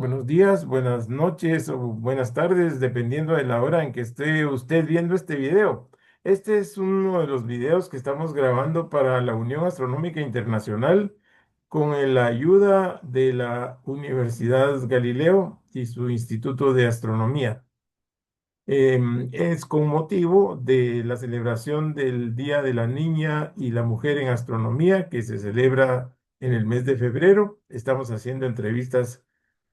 Buenos días, buenas noches o buenas tardes, dependiendo de la hora en que esté usted viendo este video. Este es uno de los videos que estamos grabando para la Unión Astronómica Internacional con la ayuda de la Universidad Galileo y su Instituto de Astronomía. Es con motivo de la celebración del Día de la Niña y la Mujer en Astronomía, que se celebra en el mes de febrero. Estamos haciendo entrevistas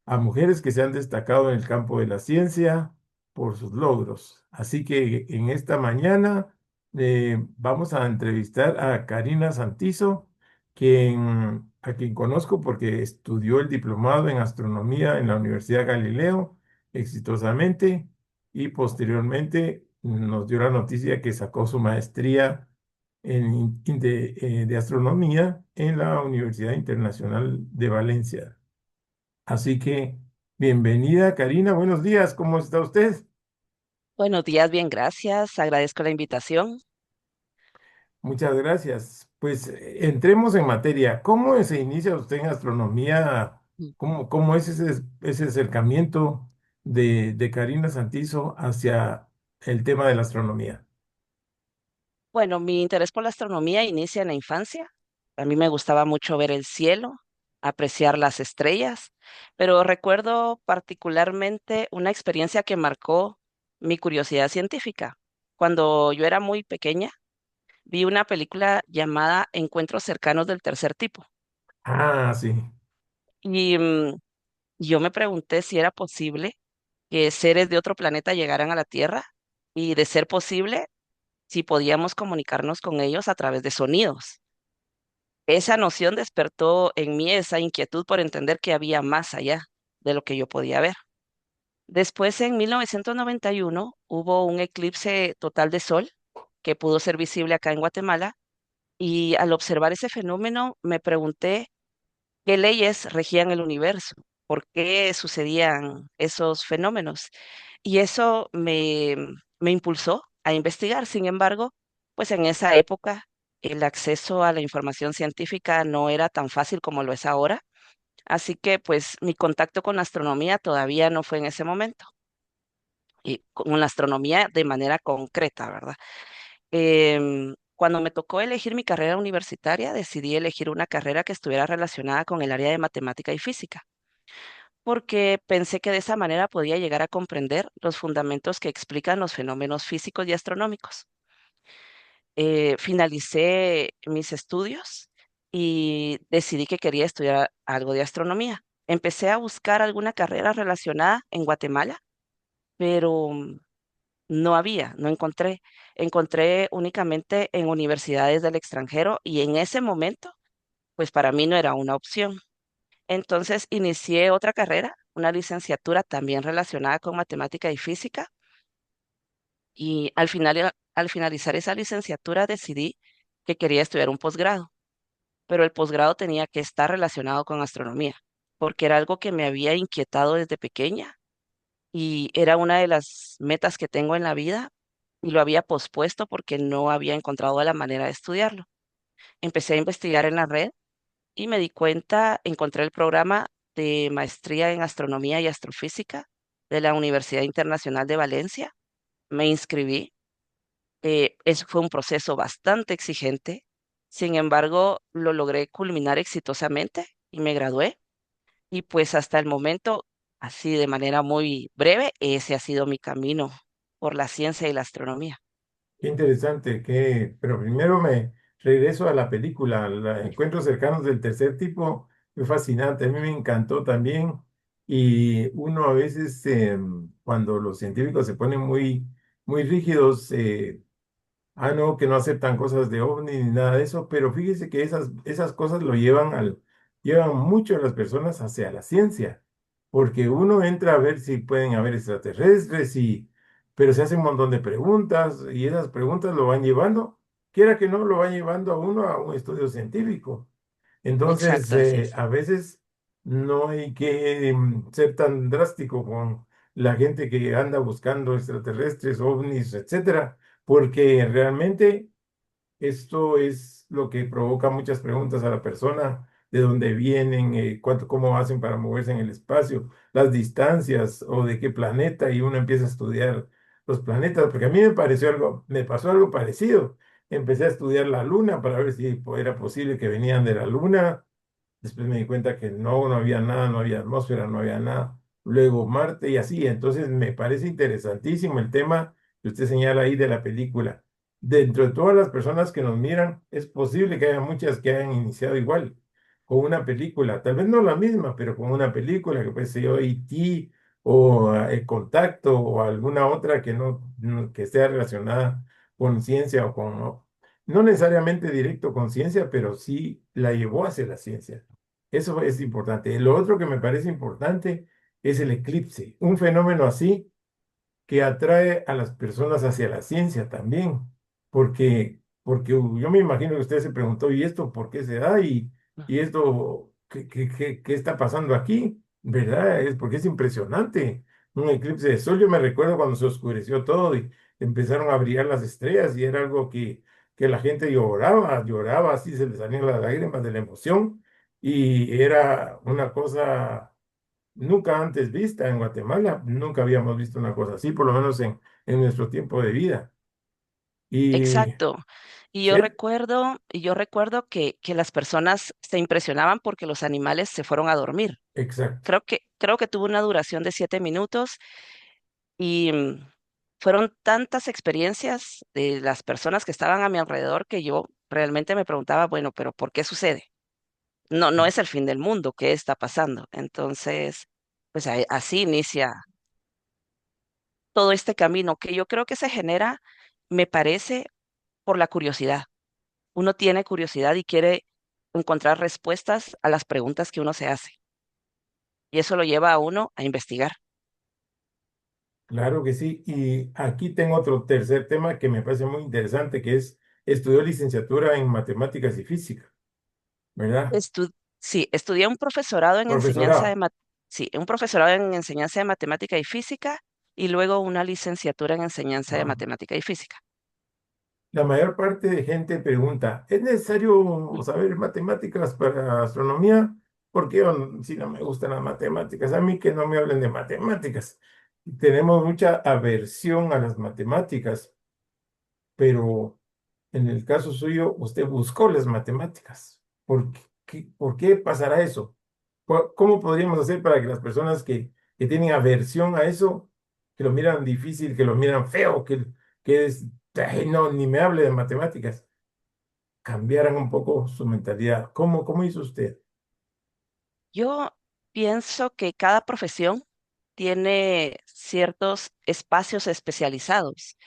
a mujeres que se han destacado en el campo de la ciencia por sus logros. Así que en esta mañana vamos a entrevistar a Karina Santizo, a quien conozco porque estudió el diplomado en astronomía en la Universidad Galileo exitosamente y posteriormente nos dio la noticia que sacó su maestría de astronomía en la Universidad Internacional de Valencia. Así que, bienvenida, Karina. Buenos días. ¿Cómo está usted? Buenos días, bien, gracias. Agradezco la invitación. Muchas gracias. Pues entremos en materia. ¿Cómo se inicia usted en astronomía? Mm. ¿Cómo es ese acercamiento de Karina Santizo hacia el tema de la astronomía? Bueno, mi interés por la astronomía inicia en la infancia. A mí me gustaba mucho ver el cielo, apreciar las estrellas, pero recuerdo particularmente una experiencia que marcó mi curiosidad científica. Cuando yo era muy pequeña, vi una película llamada Encuentros cercanos del tercer tipo Ah, sí. y yo me pregunté si era posible que seres de otro planeta llegaran a la Tierra y, de ser posible, si podíamos comunicarnos con ellos a través de sonidos. Esa noción despertó en mí esa inquietud por entender que había más allá de lo que yo podía ver. Después, en 1991, hubo un eclipse total de sol que pudo ser visible acá en Guatemala, y al observar ese fenómeno me pregunté qué leyes regían el universo, por qué sucedían esos fenómenos. Y eso me impulsó a investigar. Sin embargo, pues en esa época el acceso a la información científica no era tan fácil como lo es ahora. Así que pues mi contacto con la astronomía todavía no fue en ese momento, y con la astronomía de manera concreta, ¿verdad? Cuando me tocó elegir mi carrera universitaria, decidí elegir una carrera que estuviera relacionada con el área de matemática y física, porque pensé que de esa manera podía llegar a comprender los fundamentos que explican los fenómenos físicos y astronómicos. Finalicé mis estudios y decidí que quería estudiar algo de astronomía. Empecé a buscar alguna carrera relacionada en Guatemala, pero no encontré. Encontré únicamente en universidades del extranjero, y en ese momento, pues para mí no era una opción. Entonces inicié otra carrera, una licenciatura también relacionada con matemática y física, y al finalizar esa licenciatura decidí que quería estudiar un posgrado, pero el posgrado tenía que estar relacionado con astronomía, porque era algo que me había inquietado desde pequeña y era una de las metas que tengo en la vida, y lo había pospuesto porque no había encontrado la manera de estudiarlo. Empecé a investigar en la red y me di cuenta, encontré el programa de maestría en astronomía y astrofísica de la Universidad Internacional de Valencia. Me inscribí. Eso fue un proceso bastante exigente. Sin embargo, lo logré culminar exitosamente y me gradué. Y pues hasta el momento, así de manera muy breve, ese ha sido mi camino por la ciencia y la astronomía. Qué interesante, pero primero me regreso a la película, Encuentros cercanos del tercer tipo, fue fascinante, a mí me encantó también y uno a veces cuando los científicos se ponen muy rígidos, no, que no aceptan cosas de ovni ni nada de eso, pero fíjese que esas cosas llevan mucho a las personas hacia la ciencia, porque uno entra a ver si pueden haber extraterrestres, pero se hace un montón de preguntas y esas preguntas lo van llevando, quiera que no, lo van llevando a uno a un estudio científico. Entonces, Exacto, así es. a veces no hay que ser tan drástico con la gente que anda buscando extraterrestres, ovnis, etcétera, porque realmente esto es lo que provoca muchas preguntas a la persona de dónde vienen, cómo hacen para moverse en el espacio, las distancias o de qué planeta, y uno empieza a estudiar los planetas, porque a mí me pasó algo parecido. Empecé a estudiar la luna para ver si era posible que venían de la luna. Después me di cuenta que no, no había nada, no había atmósfera, no había nada. Luego Marte y así. Entonces me parece interesantísimo el tema que usted señala ahí de la película. Dentro de todas las personas que nos miran, es posible que haya muchas que hayan iniciado igual, con una película. Tal vez no la misma, pero con una película que puede ser yo, E.T. o El Contacto o alguna otra que que esté relacionada con ciencia o con, no necesariamente directo con ciencia, pero sí la llevó hacia la ciencia. Eso es importante. Lo otro que me parece importante es el eclipse. Un fenómeno así que atrae a las personas hacia la ciencia también, porque yo me imagino que usted se preguntó, ¿y esto por qué se da? ¿Y esto qué está pasando aquí? ¿Verdad? Es porque es impresionante. Un eclipse de sol, yo me recuerdo cuando se oscureció todo y empezaron a brillar las estrellas y era algo que la gente lloraba, lloraba, así se le salían las lágrimas de la emoción y era una cosa nunca antes vista en Guatemala. Nunca habíamos visto una cosa así, por lo menos en nuestro tiempo de vida. Y, Exacto. ¿sí? Y yo recuerdo que las personas se impresionaban porque los animales se fueron a dormir. Exacto. Creo que tuvo una duración de 7 minutos y fueron tantas experiencias de las personas que estaban a mi alrededor que yo realmente me preguntaba, bueno, pero ¿por qué sucede? No, no es el fin del mundo, ¿qué está pasando? Entonces, pues así inicia todo este camino que yo creo que se genera, me parece, por la curiosidad. Uno tiene curiosidad y quiere encontrar respuestas a las preguntas que uno se hace. Y eso lo lleva a uno a investigar. Claro que sí. Y aquí tengo otro tercer tema que me parece muy interesante, que es estudió licenciatura en matemáticas y física, ¿verdad? Sí, estudié un profesorado en enseñanza Profesorado. sí, un profesorado en enseñanza de matemática y física y luego una licenciatura en enseñanza de Ah. matemática y física. La mayor parte de gente pregunta, ¿es necesario saber matemáticas para astronomía? Porque si no me gustan las matemáticas, a mí que no me hablen de matemáticas. Tenemos mucha aversión a las matemáticas, pero en el caso suyo, usted buscó las matemáticas. Por qué pasará eso? ¿Cómo podríamos hacer para que las personas que tienen aversión a eso, que lo miran difícil, que lo miran feo, que es, "Ay, no, ni me hable de matemáticas", cambiaran un poco su mentalidad? ¿Cómo hizo usted? Yo pienso que cada profesión tiene ciertos espacios especializados.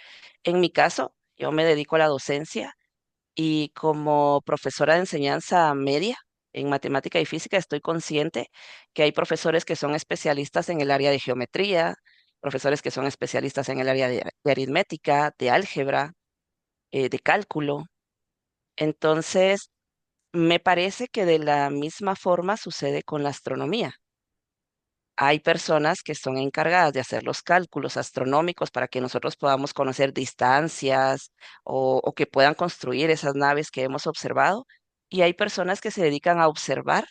En mi caso, yo me dedico a la docencia y como profesora de enseñanza media en matemática y física estoy consciente que hay profesores que son especialistas en el área de geometría, profesores que son especialistas en el área de aritmética, de álgebra, de cálculo. Entonces, me parece que de la misma forma sucede con la astronomía. Hay personas que son encargadas de hacer los cálculos astronómicos para que nosotros podamos conocer distancias o que puedan construir esas naves que hemos observado. Y hay personas que se dedican a observar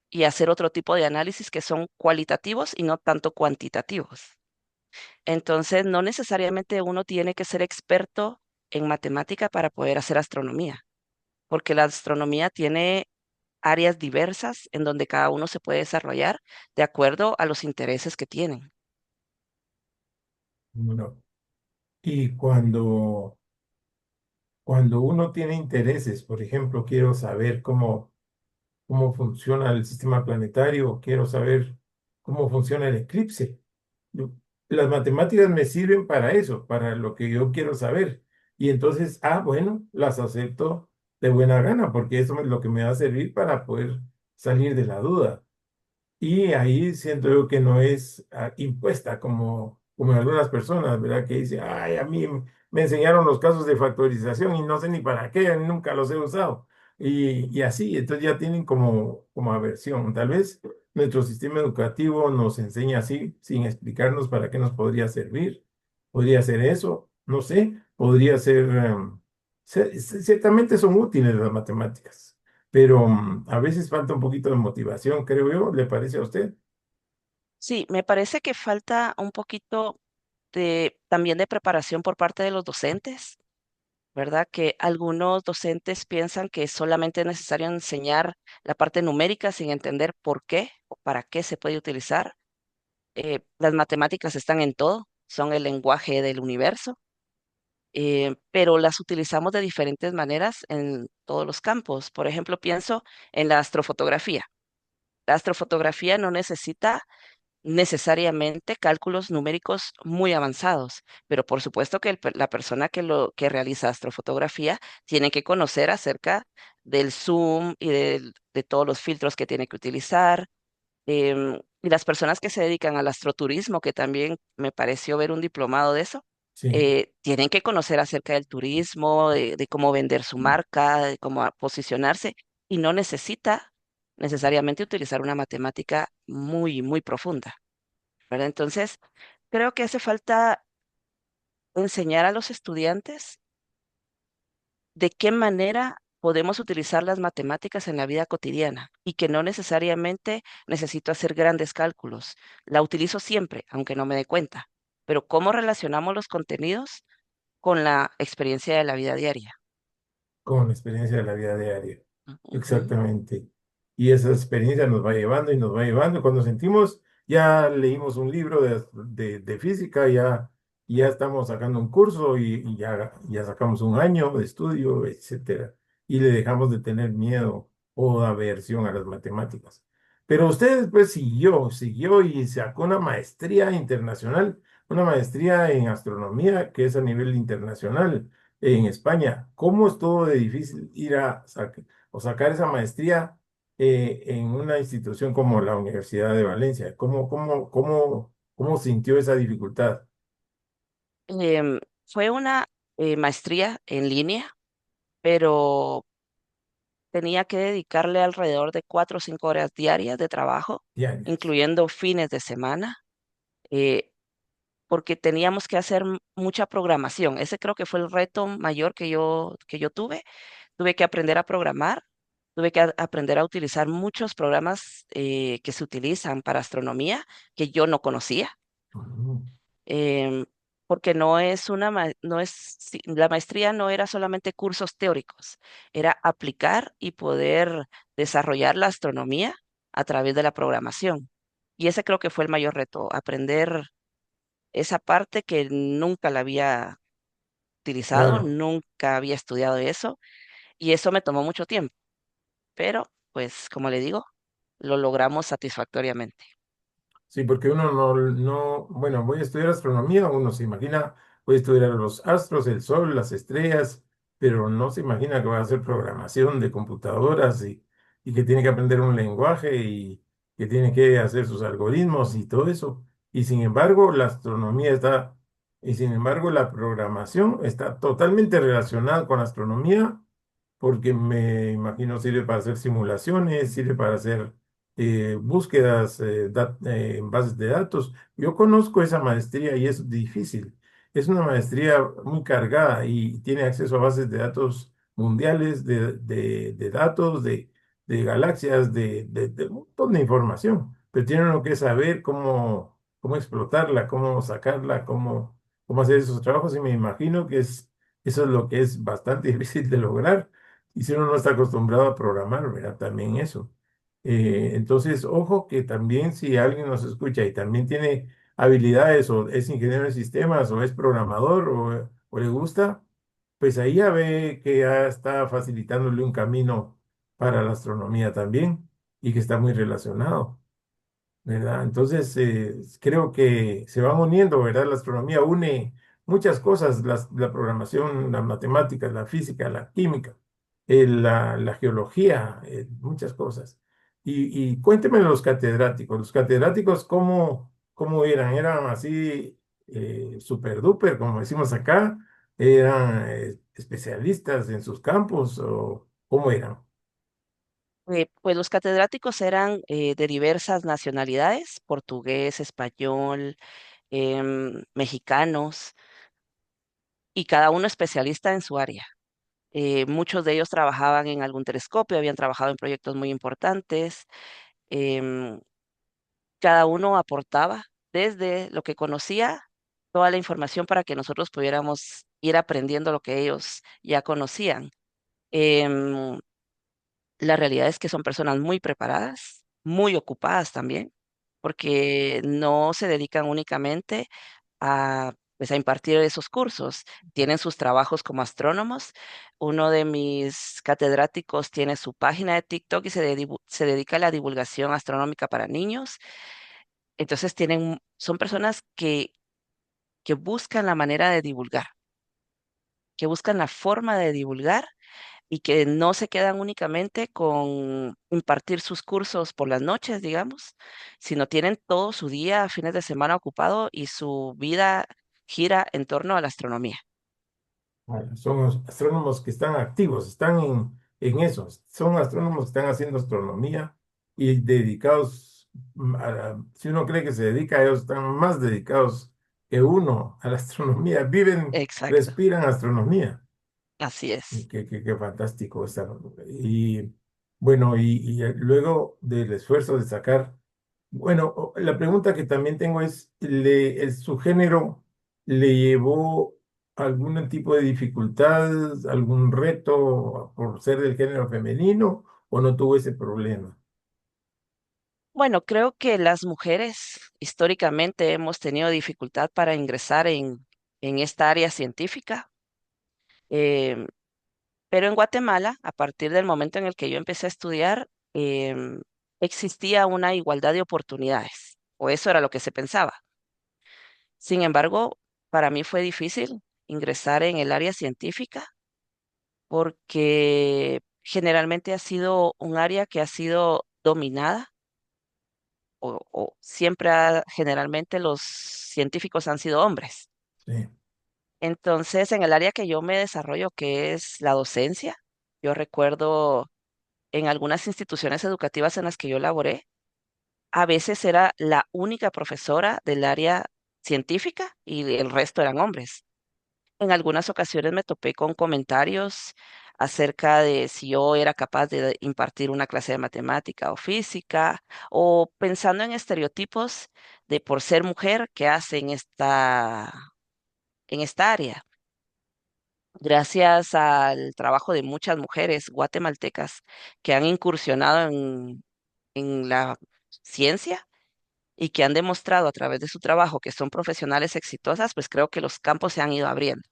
y hacer otro tipo de análisis que son cualitativos y no tanto cuantitativos. Entonces, no necesariamente uno tiene que ser experto en matemática para poder hacer astronomía, porque la astronomía tiene áreas diversas en donde cada uno se puede desarrollar de acuerdo a los intereses que tienen. No. Y cuando uno tiene intereses, por ejemplo, quiero saber cómo funciona el sistema planetario, quiero saber cómo funciona el eclipse. Yo- las matemáticas me sirven para eso, para lo que yo quiero saber. Y entonces, bueno, las acepto de buena gana, porque eso es lo que me va a servir para poder salir de la duda. Y ahí siento yo que no es impuesta como algunas personas, ¿verdad? Que dicen, ay, a mí me enseñaron los casos de factorización y no sé ni para qué, nunca los he usado. Y así, entonces ya tienen como aversión. Tal vez nuestro sistema educativo nos enseña así, sin explicarnos para qué nos podría servir. Podría ser eso, no sé, podría ser, ciertamente son útiles las matemáticas, pero a veces falta un poquito de motivación, creo yo, ¿le parece a usted? Sí, me parece que falta un poquito también de preparación por parte de los docentes, ¿verdad? Que algunos docentes piensan que solamente es necesario enseñar la parte numérica sin entender por qué o para qué se puede utilizar. Las matemáticas están en todo, son el lenguaje del universo, pero las utilizamos de diferentes maneras en todos los campos. Por ejemplo, pienso en la astrofotografía. La astrofotografía no necesita necesariamente cálculos numéricos muy avanzados, pero por supuesto que la persona que realiza astrofotografía tiene que conocer acerca del zoom y de todos los filtros que tiene que utilizar. Y las personas que se dedican al astroturismo, que también me pareció ver un diplomado de eso, Sí. tienen que conocer acerca del turismo, de cómo vender su marca, de cómo posicionarse, y no necesita necesariamente utilizar una matemática muy, muy profunda, ¿verdad? Entonces, creo que hace falta enseñar a los estudiantes de qué manera podemos utilizar las matemáticas en la vida cotidiana y que no necesariamente necesito hacer grandes cálculos. La utilizo siempre, aunque no me dé cuenta, pero cómo relacionamos los contenidos con la experiencia de la vida diaria. Con la experiencia de la vida diaria. Ujú. Exactamente. Y esa experiencia nos va llevando y nos va llevando. Cuando sentimos, ya leímos un libro de física, ya estamos sacando un curso y ya sacamos un año de estudio, etcétera. Y le dejamos de tener miedo o aversión a las matemáticas. Pero usted después siguió y sacó una maestría internacional, una maestría en astronomía que es a nivel internacional en España. ¿Cómo es todo de difícil ir o sacar esa maestría en una institución como la Universidad de Valencia? ¿Cómo sintió esa dificultad? Fue una maestría en línea, pero tenía que dedicarle alrededor de 4 o 5 horas diarias de trabajo, Diarias. incluyendo fines de semana. eh, Porque teníamos que hacer mucha programación. Ese creo que fue el reto mayor que yo tuve. Tuve que aprender a programar, tuve que aprender a utilizar muchos programas que se utilizan para astronomía que yo no conocía, Ujú. em, porque la maestría no era solamente cursos teóricos, era aplicar y poder desarrollar la astronomía a través de la programación. Y ese creo que fue el mayor reto, aprender esa parte que nunca la había utilizado, Claro. nunca había estudiado eso y eso me tomó mucho tiempo, pero pues como le digo, lo logramos satisfactoriamente. Sí, porque uno bueno, voy a estudiar astronomía, uno se imagina, voy a estudiar los astros, el sol, las estrellas, pero no se imagina que va a hacer programación de computadoras y que tiene que aprender un lenguaje y que tiene que hacer sus algoritmos y todo eso. Y sin embargo, y sin embargo, la programación está totalmente relacionada con la astronomía porque me imagino sirve para hacer simulaciones, sirve para hacer búsquedas en bases de datos. Yo conozco esa maestría y es difícil. Es una maestría muy cargada y tiene acceso a bases de datos mundiales, de datos, de galaxias, de un montón de información. Pero tiene uno que saber cómo explotarla, cómo sacarla, cómo hacer esos trabajos y me imagino que eso es lo que es bastante difícil de lograr y si uno no está acostumbrado a programar, ¿verdad? También eso. Entonces, ojo que también si alguien nos escucha y también tiene habilidades o es ingeniero de sistemas o es programador o le gusta, pues ahí ya ve que ya está facilitándole un camino para la astronomía también y que está muy relacionado. ¿Verdad? Entonces, creo que se van uniendo, ¿verdad? La astronomía une muchas cosas, la programación, las matemáticas, la física, la química, la geología, muchas cosas. Y cuénteme los catedráticos, ¿cómo eran? ¿Eran así super duper, como decimos acá? ¿Eran especialistas en sus campos o cómo eran? Pues los catedráticos eran de diversas nacionalidades, portugués, español, mexicanos, y cada uno especialista en su área. Muchos de ellos trabajaban en algún telescopio, habían trabajado en proyectos muy importantes. em, Cada uno aportaba desde lo que conocía toda la información para que nosotros pudiéramos ir aprendiendo lo que ellos ya conocían. Em, la realidad es que son personas muy preparadas, muy ocupadas también, porque no se dedican únicamente a, pues, a impartir esos cursos. Tienen sus trabajos como astrónomos. Uno de mis catedráticos tiene su página de TikTok y se dedica a la divulgación astronómica para niños. Entonces son personas que buscan la manera de divulgar, que buscan la forma de divulgar y que no se quedan únicamente con impartir sus cursos por las noches, digamos, sino tienen todo su día, fines de semana ocupado y su vida gira en torno a la astronomía. Bueno, son los astrónomos que están activos, están en eso. Son astrónomos que están haciendo astronomía y dedicados, si uno cree que se dedica, ellos están más dedicados que uno a la astronomía. Viven, Exacto, respiran astronomía. así Y es. qué fantástico está. Y bueno, luego del esfuerzo de sacar, bueno, la pregunta que también tengo es, ¿su género le llevó algún tipo de dificultad, algún reto por ser del género femenino o no tuvo ese problema? Bueno, creo que las mujeres históricamente hemos tenido dificultad para ingresar en esta área científica. em, Pero en Guatemala, a partir del momento en el que yo empecé a estudiar, existía una igualdad de oportunidades, o eso era lo que se pensaba. Sin embargo, para mí fue difícil ingresar en el área científica porque generalmente ha sido un área que ha sido dominada o siempre generalmente los científicos han sido hombres. Sí, Entonces, en el área que yo me desarrollo, que es la docencia, yo recuerdo en algunas instituciones educativas en las que yo laboré, a veces era la única profesora del área científica y el resto eran hombres. En algunas ocasiones me topé con comentarios acerca de si yo era capaz de impartir una clase de matemática o física, o pensando en estereotipos de por ser mujer que hacen en esta área. Gracias al trabajo de muchas mujeres guatemaltecas que han incursionado en la ciencia y que han demostrado a través de su trabajo que son profesionales exitosas, pues creo que los campos se han ido abriendo.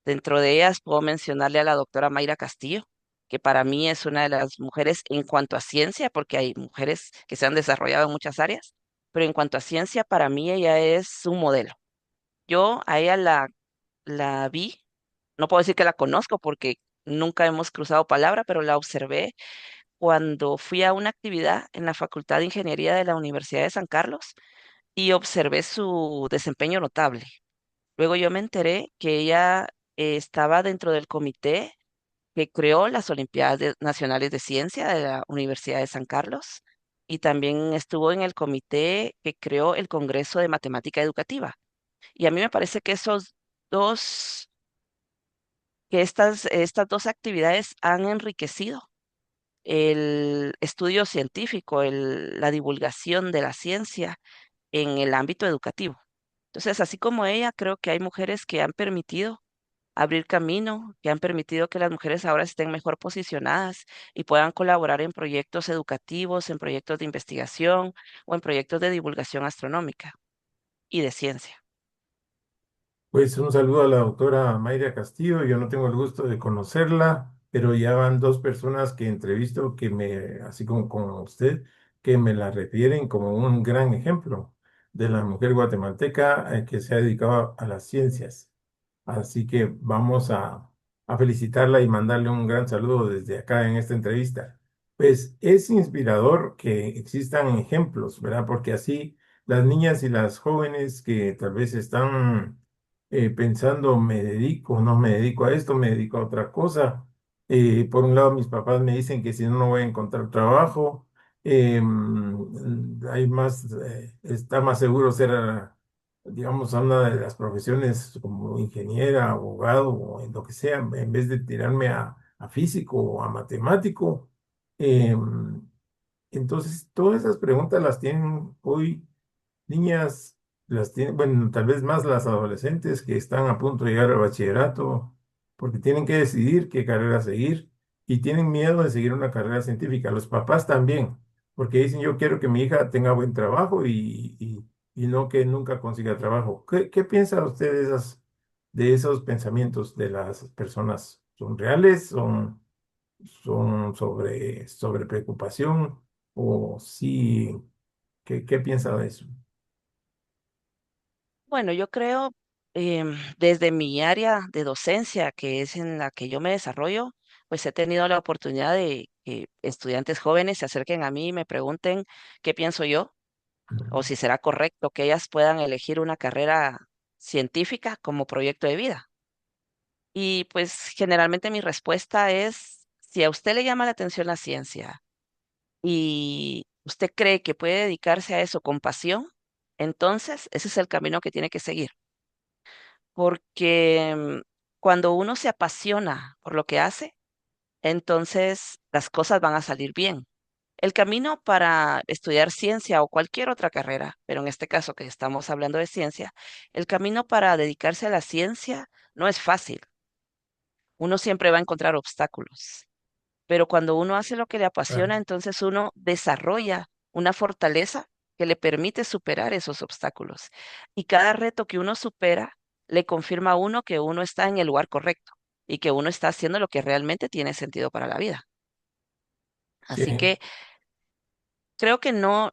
Dentro de ellas puedo mencionarle a la doctora Mayra Castillo, que para mí es una de las mujeres en cuanto a ciencia, porque hay mujeres que se han desarrollado en muchas áreas, pero en cuanto a ciencia, para mí ella es un modelo. Yo a ella la vi, no puedo decir que la conozco porque nunca hemos cruzado palabra, pero la observé cuando fui a una actividad en la Facultad de Ingeniería de la Universidad de San Carlos y observé su desempeño notable. Luego yo me enteré que ella estaba dentro del comité que creó las Nacionales de Ciencia de la Universidad de San Carlos y también estuvo en el comité que creó el Congreso de Matemática Educativa. Y a mí me parece que dos, estas dos actividades han enriquecido el estudio científico, la divulgación de la ciencia en el ámbito educativo. Entonces, así como ella, creo que hay mujeres que han permitido abrir camino, que han permitido que las mujeres ahora estén mejor posicionadas y puedan colaborar en proyectos educativos, en proyectos de investigación o en proyectos de divulgación astronómica y de ciencia. pues un saludo a la doctora Mayra Castillo. Yo no tengo el gusto de conocerla, pero ya van dos personas que entrevisto así como usted, que me la refieren como un gran ejemplo de la mujer guatemalteca que se ha dedicado a las ciencias. Así que vamos a felicitarla y mandarle un gran saludo desde acá en esta entrevista. Pues es inspirador que existan ejemplos, ¿verdad? Porque así las niñas y las jóvenes que tal vez están pensando, me dedico, no me dedico a esto, me dedico a otra cosa. Por un lado, mis papás me dicen que si no, no voy a encontrar trabajo. Hay más, está más seguro ser digamos, a una de las profesiones como ingeniera, abogado o en lo que sea, en vez de tirarme a físico o a matemático. Em, entonces, todas esas preguntas las tienen hoy niñas, las tienen, bueno, tal vez más las adolescentes que están a punto de llegar al bachillerato, porque tienen que decidir qué carrera seguir y tienen miedo de seguir una carrera científica. Los papás también, porque dicen, yo quiero que mi hija tenga buen trabajo y no que nunca consiga trabajo. ¿Qué piensa usted de esos pensamientos de las personas? ¿Son reales? ¿Son sobre preocupación? ¿O sí? ¿Qué piensa de eso? Bueno, yo creo, desde mi área de docencia, que es en la que yo me desarrollo, pues he tenido la oportunidad de que estudiantes jóvenes se acerquen a mí y me pregunten qué pienso yo o si será correcto que ellas puedan elegir una carrera científica como proyecto de vida. Y pues generalmente mi respuesta es, si a usted le llama la atención la ciencia y usted cree que puede dedicarse a eso con pasión, entonces ese es el camino que tiene que seguir. Porque cuando uno se apasiona por lo que hace, entonces las cosas van a salir bien. El camino para estudiar ciencia o cualquier otra carrera, pero en este caso que estamos hablando de ciencia, el camino para dedicarse a la ciencia no es fácil. Uno siempre va a encontrar obstáculos, pero cuando uno hace lo que le apasiona, entonces uno desarrolla una fortaleza que le permite superar esos obstáculos. Y cada reto que uno supera le confirma a uno que uno está en el lugar correcto y que uno está haciendo lo que realmente tiene sentido para la vida. Así Sí, que creo que no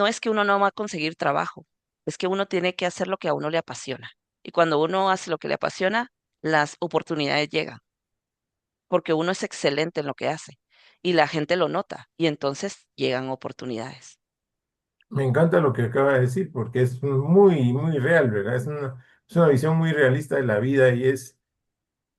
es que uno no va a conseguir trabajo, es que uno tiene que hacer lo que a uno le apasiona. Y cuando uno hace lo que le apasiona, las oportunidades llegan, porque uno es excelente en lo que hace y la gente lo nota y entonces llegan oportunidades. me encanta lo que acaba de decir porque es muy, muy real, ¿verdad? Es una visión muy realista de la vida y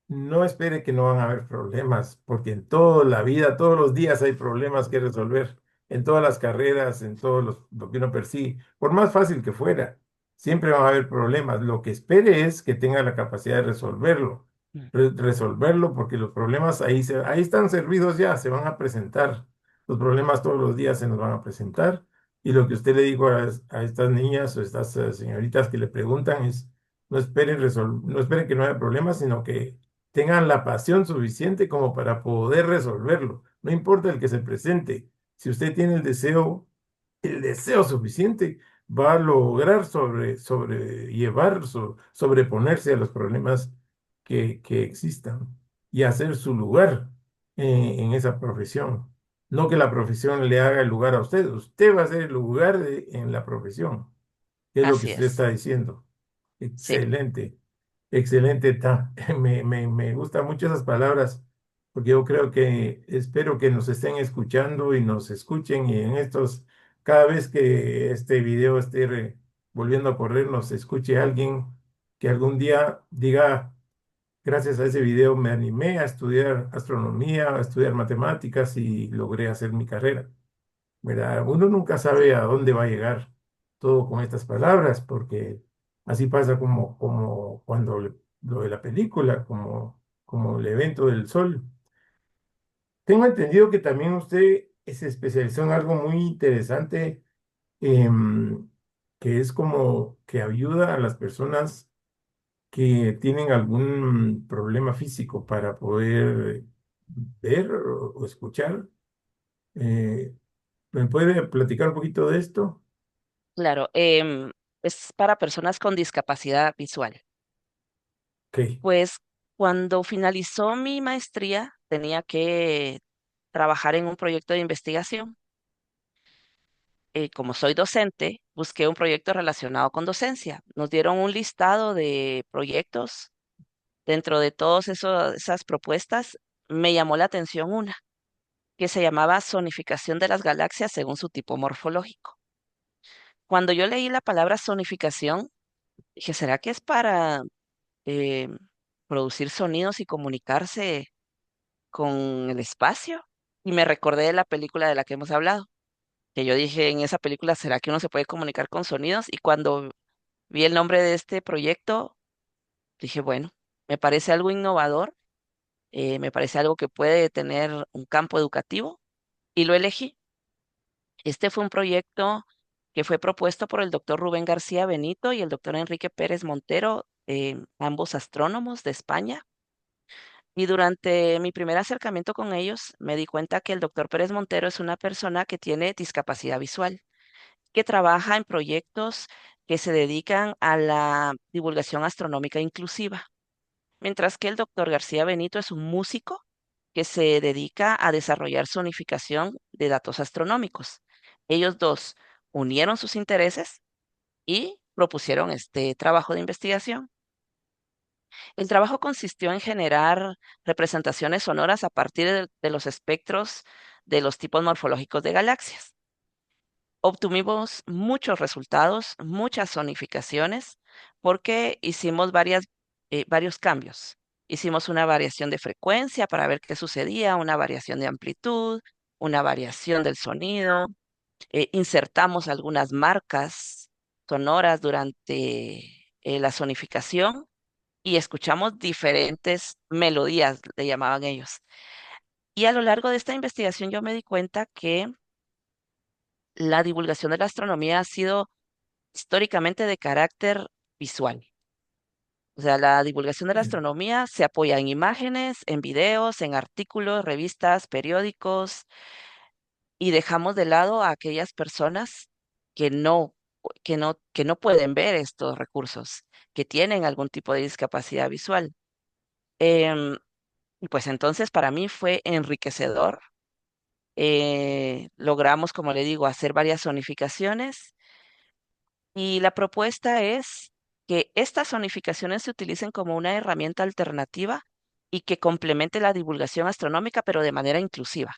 no espere que no van a haber problemas, porque en toda la vida, todos los días hay problemas que resolver, en todas las carreras, en todo lo que uno persigue, por más fácil que fuera, siempre van a haber problemas. Lo que espere es que tenga la capacidad de resolverlo, Mm. resolverlo, porque los problemas ahí están servidos ya, se van a presentar. Los problemas todos los días se nos van a presentar. Y lo que usted le dijo a estas niñas o estas señoritas que le preguntan es, no esperen que no haya problemas, sino que tengan la pasión suficiente como para poder resolverlo. No importa el que se presente. Si usted tiene el deseo suficiente, va a lograr sobreponerse a los problemas que existan y hacer su lugar en esa profesión. No que la profesión le haga el lugar a usted. Usted va a ser el lugar en la profesión, que es lo que Así usted es, está diciendo. sí, Excelente, excelente, Ta. Me gustan mucho esas palabras, porque yo creo que espero que nos estén escuchando y nos escuchen y cada vez que este video esté volviendo a correr, nos escuche alguien que algún día diga, gracias a ese video me animé a estudiar astronomía, a estudiar matemáticas y logré hacer mi carrera. ¿Verdad? Uno nunca sabe a dónde va a llegar todo con estas palabras, porque así pasa como cuando lo de la película, como el evento del sol. Tengo entendido que también usted se especializó en algo muy interesante, em, que es como que ayuda a las personas que tienen algún problema físico para poder ver o escuchar. Eh, ¿Me puede platicar un poquito de esto? claro. Es para personas con discapacidad visual. Ok. Pues cuando finalizó mi maestría, tenía que trabajar en un proyecto de investigación. Como soy docente, busqué un proyecto relacionado con docencia. Nos dieron un listado de proyectos. Dentro de todas esas propuestas, me llamó la atención una, que se llamaba zonificación de las galaxias según su tipo morfológico. Cuando yo leí la palabra zonificación, dije, ¿será que es para eh, producir sonidos y comunicarse con el espacio? Y me recordé de la película de la que hemos hablado, que yo dije en esa película, ¿será que uno se puede comunicar con sonidos? Y cuando Vi el nombre de este proyecto, dije, bueno, me parece algo innovador, me parece algo que puede tener un campo educativo y lo elegí. Este fue un proyecto que fue propuesto por el doctor Rubén García Benito y el doctor Enrique Pérez Montero, ambos astrónomos de España. Y durante mi primer acercamiento con ellos, me di cuenta que el doctor Pérez Montero es una persona que tiene discapacidad visual, que trabaja en proyectos que se dedican a la divulgación astronómica inclusiva, mientras que el doctor García Benito es un músico que se dedica a desarrollar zonificación de datos astronómicos. Ellos dos unieron sus intereses y propusieron este trabajo de investigación. El trabajo consistió en generar representaciones sonoras a partir de los espectros de los tipos morfológicos de galaxias. Obtuvimos muchos resultados, muchas zonificaciones, porque hicimos varios cambios. Hicimos una variación de frecuencia para ver qué sucedía, una variación de amplitud, una variación del sonido. Insertamos algunas marcas sonoras durante la zonificación y escuchamos diferentes melodías, le llamaban ellos. Y a lo largo de esta investigación yo me di cuenta que la divulgación de la astronomía ha sido históricamente de carácter visual. O sea, la divulgación de la astronomía se apoya en imágenes, en videos, en artículos, revistas, periódicos, y dejamos de lado a aquellas personas que no pueden ver estos recursos, que tienen algún tipo de discapacidad visual. Em, y pues entonces para mí fue enriquecedor. Logramos, como le digo, hacer varias zonificaciones y la propuesta es que estas zonificaciones se utilicen como una herramienta alternativa y que complemente la divulgación astronómica, pero de manera inclusiva,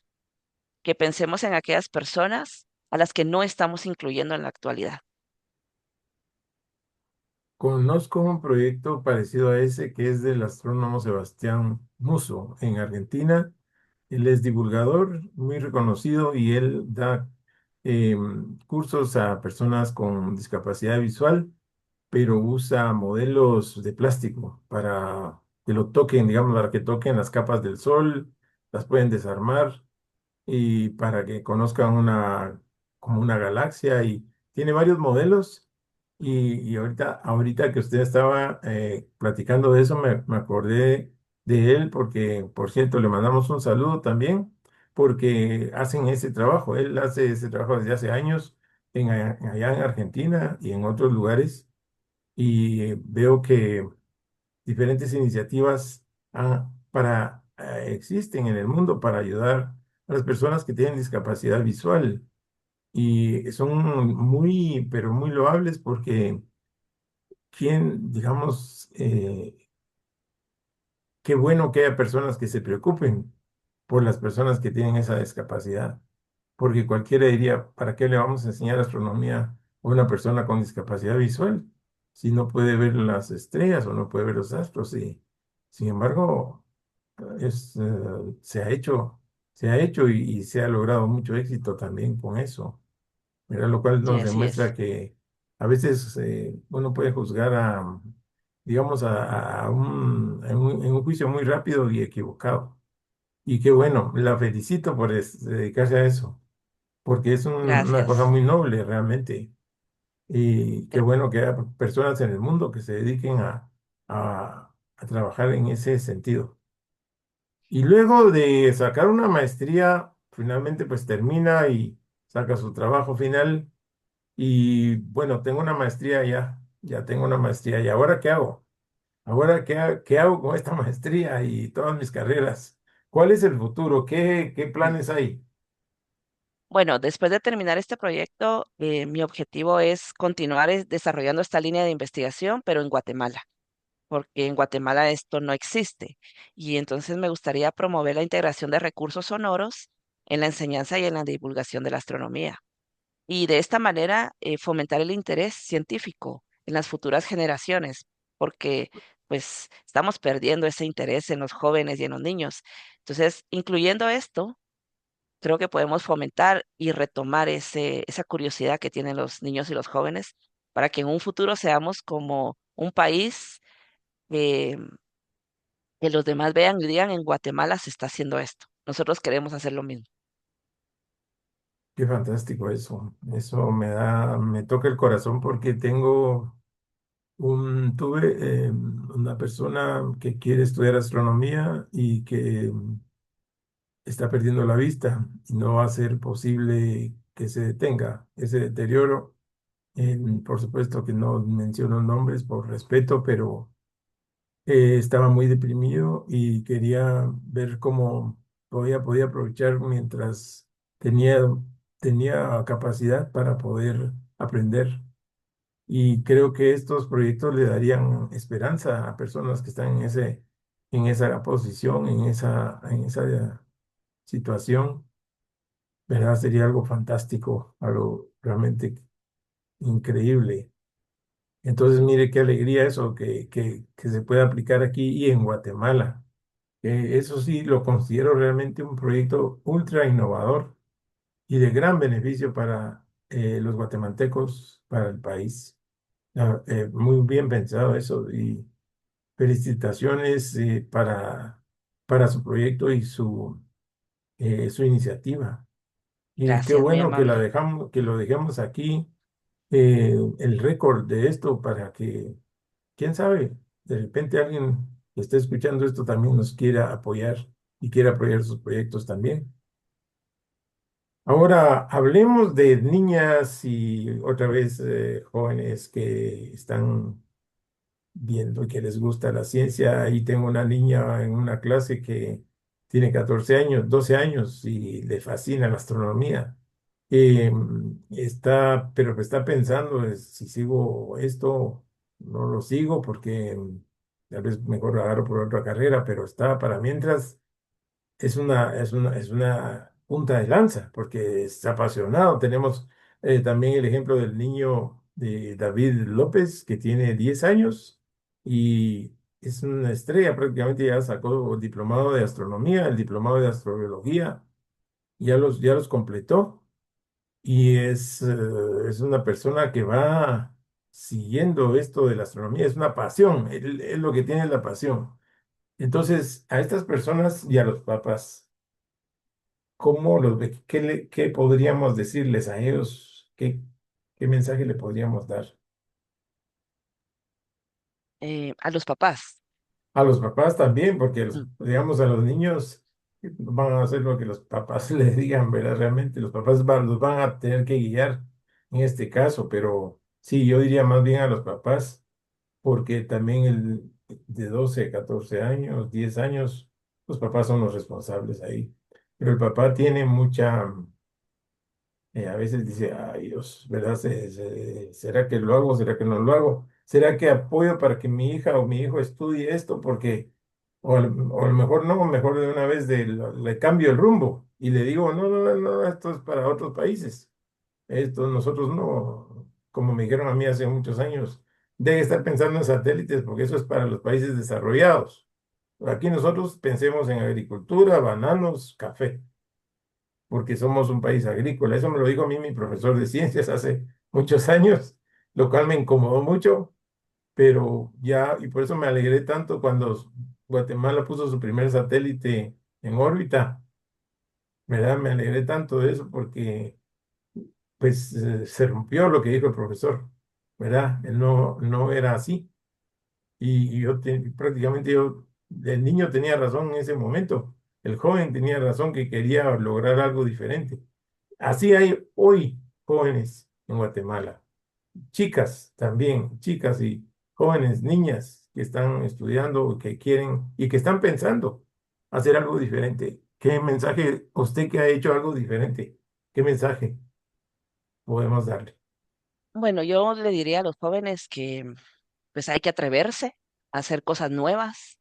que pensemos en aquellas personas a las que no estamos incluyendo en la actualidad. Conozco un proyecto parecido a ese que es del astrónomo Sebastián Musso en Argentina. Él es divulgador muy reconocido y él da cursos a personas con discapacidad visual, pero usa modelos de plástico para que lo toquen, digamos, para que toquen las capas del sol, las pueden desarmar y para que conozcan como una galaxia y tiene varios modelos y ahorita que usted estaba platicando de eso me acordé de él porque, por cierto, le mandamos un saludo también porque hacen ese trabajo. Él hace ese trabajo desde hace años allá en Argentina y en otros lugares y veo que diferentes iniciativas existen en el mundo para ayudar a las personas que tienen discapacidad visual y son muy, pero muy loables porque digamos, qué bueno que haya personas que se preocupen por las personas que tienen esa discapacidad, porque cualquiera diría, ¿para qué le vamos a enseñar astronomía a una persona con discapacidad visual si no puede ver las estrellas o no puede ver los astros? Y sin embargo, es, eh, se ha hecho y se ha logrado mucho éxito también con eso. ¿Verdad? Lo cual Sí, nos así demuestra es. que a veces uno puede juzgar digamos, en un juicio muy rápido y equivocado. Y qué bueno, la felicito por dedicarse a eso, porque es una cosa Gracias. muy noble realmente. Y qué Gra- bueno que haya personas en el mundo que se dediquen a trabajar en ese sentido. Y luego de sacar una maestría, finalmente pues termina y saca su trabajo final. Y bueno, tengo una maestría ya tengo una maestría. ¿Y ahora qué hago? Ahora, qué hago con esta maestría y todas mis carreras? ¿Cuál es el futuro? ¿Qué planes hay? Bueno, después de terminar este proyecto, mi objetivo es continuar desarrollando esta línea de investigación, pero en Guatemala, porque en Guatemala esto no existe. Y entonces me gustaría promover la integración de recursos sonoros en la enseñanza y en la divulgación de la astronomía. Y de esta manera fomentar el interés científico en las futuras generaciones, porque pues estamos perdiendo ese interés en los jóvenes y en los niños. Entonces, incluyendo esto, creo que podemos fomentar y retomar esa curiosidad que tienen los niños y los jóvenes para que en un futuro seamos como un país eh, que los demás vean y digan, en Guatemala se está haciendo esto. Nosotros queremos hacer lo mismo. Qué fantástico eso. Eso me toca el corazón porque tuve una persona que quiere estudiar astronomía y que está perdiendo la vista y no va a ser posible que se detenga ese deterioro. Por supuesto que no menciono nombres por respeto, pero estaba muy deprimido y quería ver cómo podía aprovechar mientras tenía, tenía capacidad para poder aprender. Y creo que estos proyectos le darían esperanza a personas que están en esa posición, en esa situación, ¿verdad? Sería algo fantástico, algo realmente increíble. Entonces, mire qué alegría eso que se puede aplicar aquí y en Guatemala. Eso sí lo considero realmente un proyecto ultra innovador y de gran beneficio para los guatemaltecos, para el país. Muy bien pensado eso y felicitaciones para su proyecto y su iniciativa. Y qué Gracias, muy bueno amable. que lo dejemos aquí, el récord de esto para que, quién sabe, de repente alguien que esté escuchando esto también nos quiera apoyar y quiera apoyar sus proyectos también. Ahora hablemos de niñas y otra vez jóvenes que están viendo que les gusta la ciencia. Ahí tengo una niña en una clase que tiene 14 años, 12 años y le fascina la astronomía. Pero está pensando si sigo esto, no lo sigo porque tal vez mejor lo agarro por otra carrera, pero está para mientras es una punta de lanza, porque es apasionado. Tenemos también el ejemplo del niño de David López, que tiene 10 años y es una estrella, prácticamente ya sacó el diplomado de astronomía, el diplomado de astrobiología, ya los completó y es una persona que va siguiendo esto de la astronomía, es una pasión, él lo que tiene es la pasión. Entonces, a estas personas y a los papás, ¿cómo los ve? ¿Qué podríamos decirles a ellos? ¿Qué mensaje le podríamos dar? A los papás. A los papás también, porque Mm. digamos a los niños van a hacer lo que los papás les digan, ¿verdad? Realmente los papás los van a tener que guiar en este caso, pero sí, yo diría más bien a los papás, porque también el de 12 14 años, 10 años, los papás son los responsables ahí. Pero el papá tiene a veces dice, ay Dios, ¿verdad? ¿Será que lo hago? ¿Será que no lo hago? ¿Será que apoyo para que mi hija o mi hijo estudie esto? Porque, o a lo mejor no, mejor de una vez le cambio el rumbo y le digo, no, no, no, no, esto es para otros países. Esto nosotros no, como me dijeron a mí hace muchos años, debe estar pensando en satélites porque eso es para los países desarrollados. Aquí nosotros pensemos en agricultura, bananos, café porque somos un país agrícola. Eso me lo dijo a mí mi profesor de ciencias hace muchos años, lo cual me incomodó mucho, pero ya, y por eso me alegré tanto cuando Guatemala puso su primer satélite en órbita, ¿verdad? Me alegré tanto de eso porque pues se rompió lo que dijo el profesor, ¿verdad? Él no era así. Y prácticamente el niño tenía razón en ese momento, el joven tenía razón que quería lograr algo diferente. Así hay hoy jóvenes en Guatemala, chicas también, chicas y jóvenes, niñas que están estudiando, que quieren y que están pensando hacer algo diferente. ¿Qué mensaje, usted que ha hecho algo diferente, qué mensaje podemos darle? Bueno, yo le diría a los jóvenes que pues hay que atreverse a hacer cosas nuevas.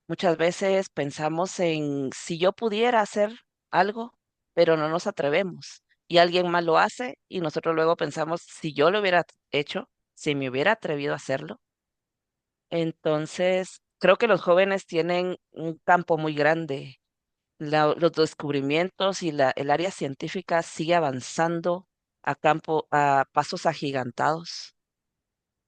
Muchas veces pensamos en si yo pudiera hacer algo, pero no nos atrevemos. Y alguien más lo hace y nosotros luego pensamos si yo lo hubiera hecho, si me hubiera atrevido a hacerlo. Entonces, creo que los jóvenes tienen un campo muy grande. Los descubrimientos y el área científica sigue avanzando a pasos agigantados.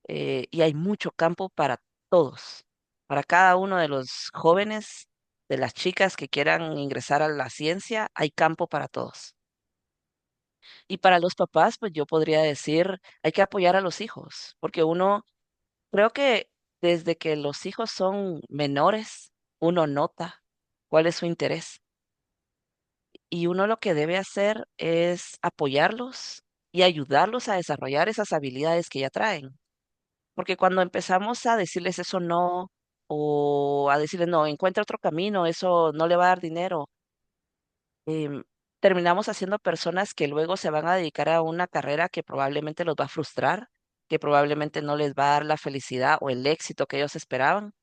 y hay mucho campo para todos, para cada uno de los jóvenes, de las chicas que quieran ingresar a la ciencia, hay campo para todos. Y para los papás, pues yo podría decir, hay que apoyar a los hijos, porque uno, creo que desde que los hijos son menores, uno nota cuál es su interés. Y uno lo que debe hacer es apoyarlos y ayudarlos a desarrollar esas habilidades que ya traen. Porque cuando empezamos a decirles eso no, o a decirles no, encuentra otro camino, eso no le va a dar dinero, em, terminamos haciendo personas que luego se van a dedicar a una carrera que probablemente los va a frustrar, que probablemente no les va a dar la felicidad o el éxito que ellos esperaban.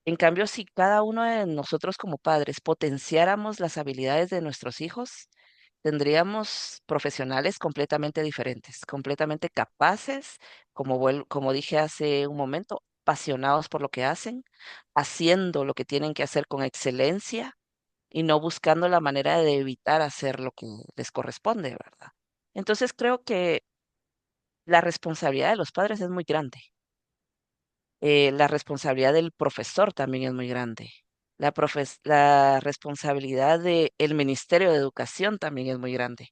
En cambio, si cada uno de nosotros como padres potenciáramos las habilidades de nuestros hijos, tendríamos profesionales completamente diferentes, completamente capaces, como dije hace un momento, apasionados por lo que hacen, haciendo lo que tienen que hacer con excelencia y no buscando la manera de evitar hacer lo que les corresponde, ¿verdad? Entonces creo que la responsabilidad de los padres es muy grande. La responsabilidad del profesor también es muy grande. La responsabilidad del Ministerio de Educación también es muy grande.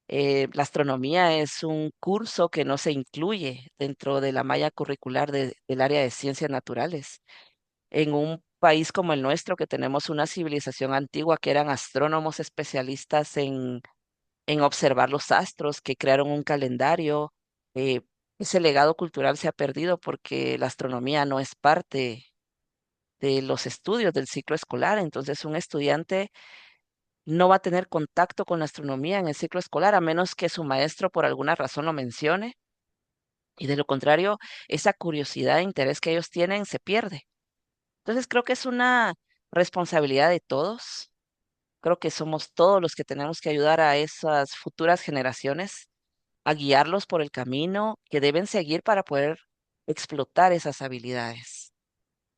La astronomía es un curso que no se incluye dentro de la malla curricular del área de ciencias naturales. En un país como el nuestro, que tenemos una civilización antigua que eran astrónomos especialistas en observar los astros, que crearon un calendario, eh, ese legado cultural se ha perdido porque la astronomía no es parte de los estudios del ciclo escolar. Entonces, un estudiante no va a tener contacto con la astronomía en el ciclo escolar a menos que su maestro por alguna razón lo mencione. Y de lo contrario, esa curiosidad e interés que ellos tienen se pierde. Entonces creo que es una responsabilidad de todos. Creo que somos todos los que tenemos que ayudar a esas futuras generaciones a guiarlos por el camino que deben seguir para poder explotar esas habilidades.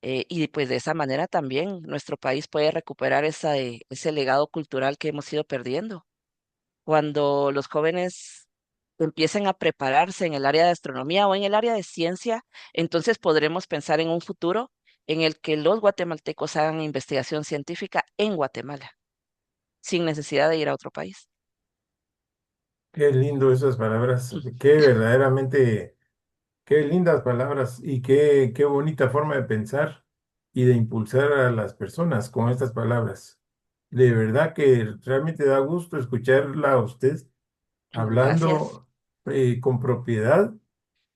Y pues de esa manera también nuestro país puede recuperar ese legado cultural que hemos ido perdiendo. Cuando los jóvenes empiecen a prepararse en el área de astronomía o en el área de ciencia, entonces podremos pensar en un futuro en el que los guatemaltecos hagan investigación científica en Guatemala, sin necesidad de ir a otro país. Qué lindo esas palabras, qué verdaderamente, qué lindas palabras y qué bonita forma de pensar y de impulsar a las personas con estas palabras. De verdad que realmente da gusto escucharla a usted Gracias. hablando con propiedad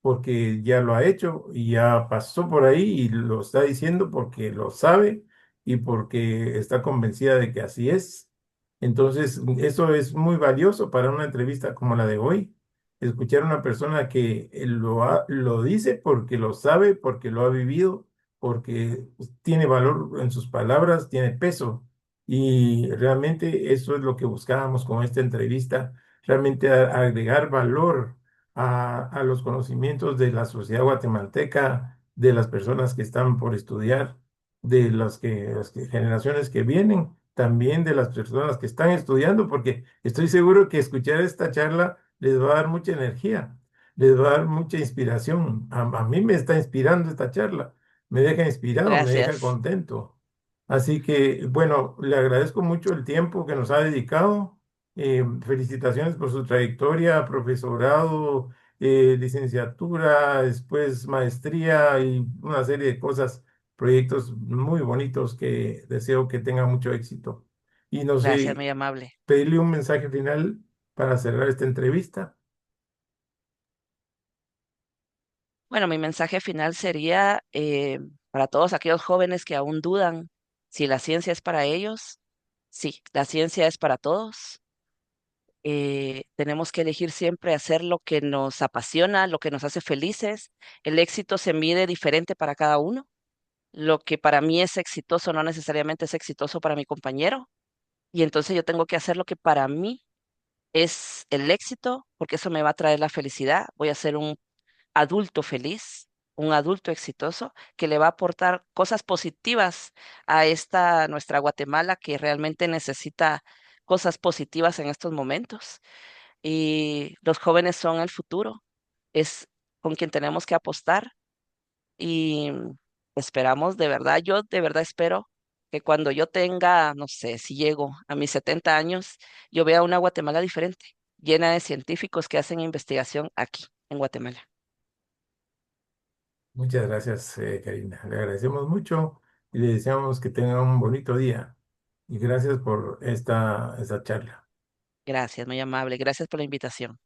porque ya lo ha hecho y ya pasó por ahí y lo está diciendo porque lo sabe y porque está convencida de que así es. Entonces, eso es muy valioso para una entrevista como la de hoy. Escuchar a una persona que lo dice porque lo sabe, porque lo ha vivido, porque tiene valor en sus palabras, tiene peso. Y realmente eso es lo que buscábamos con esta entrevista, realmente agregar valor a los conocimientos de la sociedad guatemalteca, de las personas que están por estudiar, de generaciones que vienen, también de las personas que están estudiando, porque estoy seguro que escuchar esta charla les va a dar mucha energía, les va a dar mucha inspiración. A mí me está inspirando esta charla, me deja inspirado, me deja Gracias. contento. Así que, bueno, le agradezco mucho el tiempo que nos ha dedicado. Felicitaciones por su trayectoria, profesorado, licenciatura, después maestría y una serie de cosas, proyectos muy bonitos que deseo que tengan mucho éxito. Y no Gracias, sé, muy amable. pedirle un mensaje final para cerrar esta entrevista. Bueno, mi mensaje final sería para todos aquellos jóvenes que aún dudan si la ciencia es para ellos. Sí, la ciencia es para todos. Tenemos que elegir siempre hacer lo que nos apasiona, lo que nos hace felices. El éxito se mide diferente para cada uno. Lo que para mí es exitoso no necesariamente es exitoso para mi compañero. Y entonces yo tengo que hacer lo que para mí es el éxito, porque eso me va a traer la felicidad. Voy a ser un adulto feliz, un adulto exitoso que le va a aportar cosas positivas a esta nuestra Guatemala que realmente necesita cosas positivas en estos momentos. Y los jóvenes son el futuro. Es con quien tenemos que apostar y esperamos de verdad, yo de verdad espero que cuando yo tenga, no sé, si llego a mis 70 años, yo vea una Guatemala diferente, llena de científicos que hacen investigación aquí en Guatemala. Muchas gracias, Karina. Le agradecemos mucho y le deseamos que tenga un bonito día. Y gracias por esta charla. Gracias, muy amable. Gracias por la invitación.